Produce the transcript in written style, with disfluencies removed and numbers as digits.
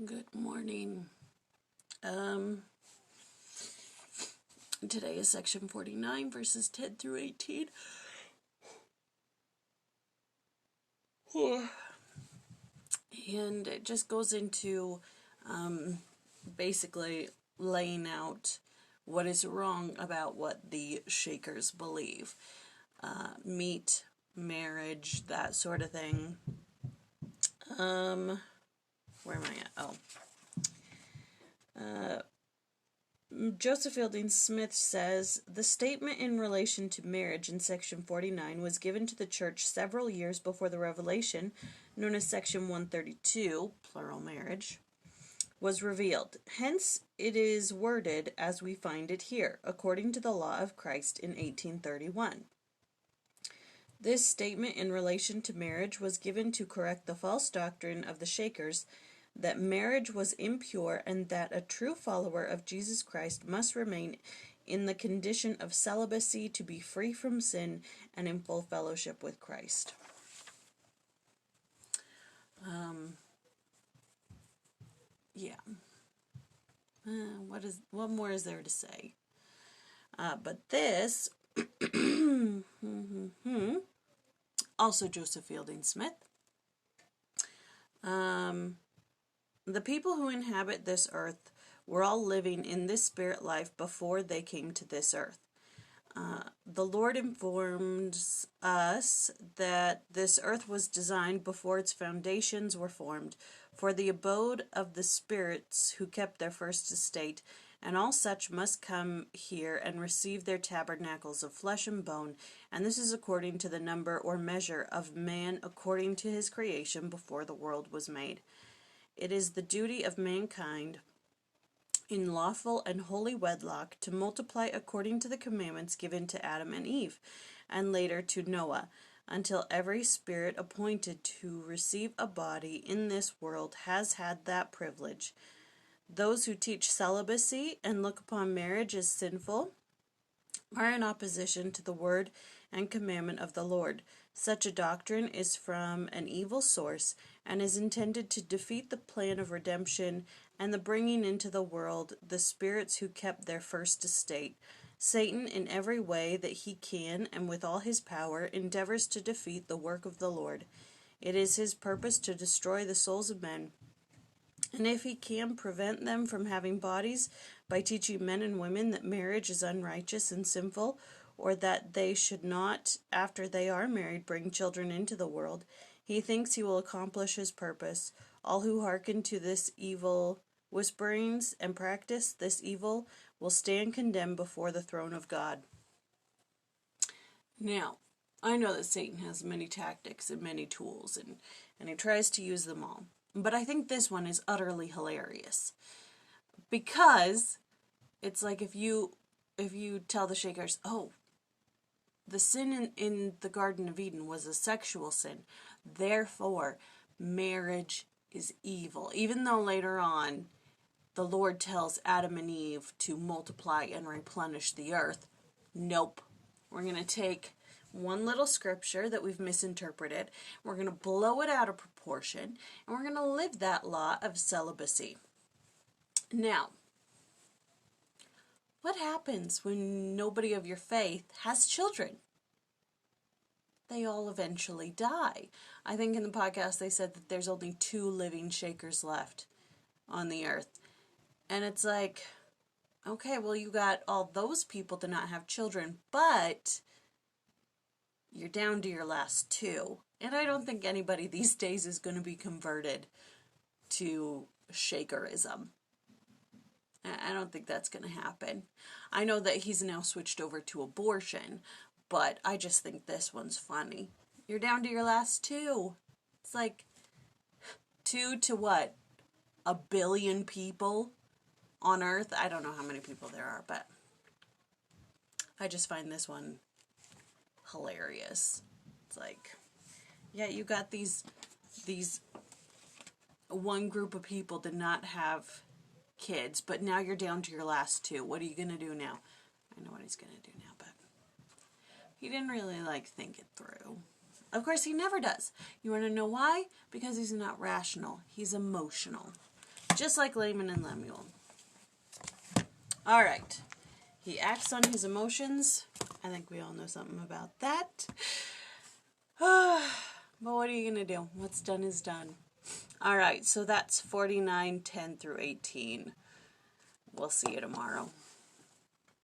Good morning. Today is section 49, verses 10 through 18. And it just goes into basically laying out what is wrong about what the Shakers believe. Meat, marriage, that sort of thing. Where am I at? Joseph Fielding Smith says, the statement in relation to marriage in section 49 was given to the church several years before the revelation, known as section 132, plural marriage, was revealed. Hence, it is worded as we find it here, according to the law of Christ in 1831. This statement in relation to marriage was given to correct the false doctrine of the Shakers that marriage was impure and that a true follower of Jesus Christ must remain in the condition of celibacy to be free from sin and in full fellowship with Christ. What more is there to say? But this, also Joseph Fielding Smith. The people who inhabit this earth were all living in this spirit life before they came to this earth. The Lord informs us that this earth was designed before its foundations were formed for the abode of the spirits who kept their first estate, and all such must come here and receive their tabernacles of flesh and bone, and this is according to the number or measure of man according to his creation before the world was made. It is the duty of mankind in lawful and holy wedlock to multiply according to the commandments given to Adam and Eve, and later to Noah, until every spirit appointed to receive a body in this world has had that privilege. Those who teach celibacy and look upon marriage as sinful are in opposition to the word and commandment of the Lord. Such a doctrine is from an evil source and is intended to defeat the plan of redemption and the bringing into the world the spirits who kept their first estate. Satan, in every way that he can and with all his power, endeavors to defeat the work of the Lord. It is his purpose to destroy the souls of men, and if he can prevent them from having bodies by teaching men and women that marriage is unrighteous and sinful, or that they should not, after they are married, bring children into the world, he thinks he will accomplish his purpose. All who hearken to this evil whisperings and practice this evil will stand condemned before the throne of God. Now, I know that Satan has many tactics and many tools, and he tries to use them all. But I think this one is utterly hilarious. Because it's like if you tell the Shakers, oh, the sin in the Garden of Eden was a sexual sin, therefore marriage is evil. Even though later on the Lord tells Adam and Eve to multiply and replenish the earth. Nope. We're going to take one little scripture that we've misinterpreted, we're going to blow it out of proportion, and we're going to live that law of celibacy. Now, what happens when nobody of your faith has children? They all eventually die. I think in the podcast they said that there's only 2 living Shakers left on the earth. And it's like, okay, well, you got all those people to not have children, but you're down to your last 2. And I don't think anybody these days is going to be converted to Shakerism. I don't think that's going to happen. I know that he's now switched over to abortion, but I just think this one's funny. You're down to your last 2. It's like 2 to what? 1 billion people on Earth? I don't know how many people there are, but I just find this one hilarious. It's like, yeah, you got these one group of people did not have kids, but now you're down to your last 2. What are you going to do now? I know what he's going to do now, but he didn't really think it through. Of course, he never does. You want to know why? Because he's not rational. He's emotional. just like Laman and Lemuel. All right. He acts on his emotions. I think we all know something about that. But what are you going to do? What's done is done. All right, so that's 49:10 through 18. We'll see you tomorrow.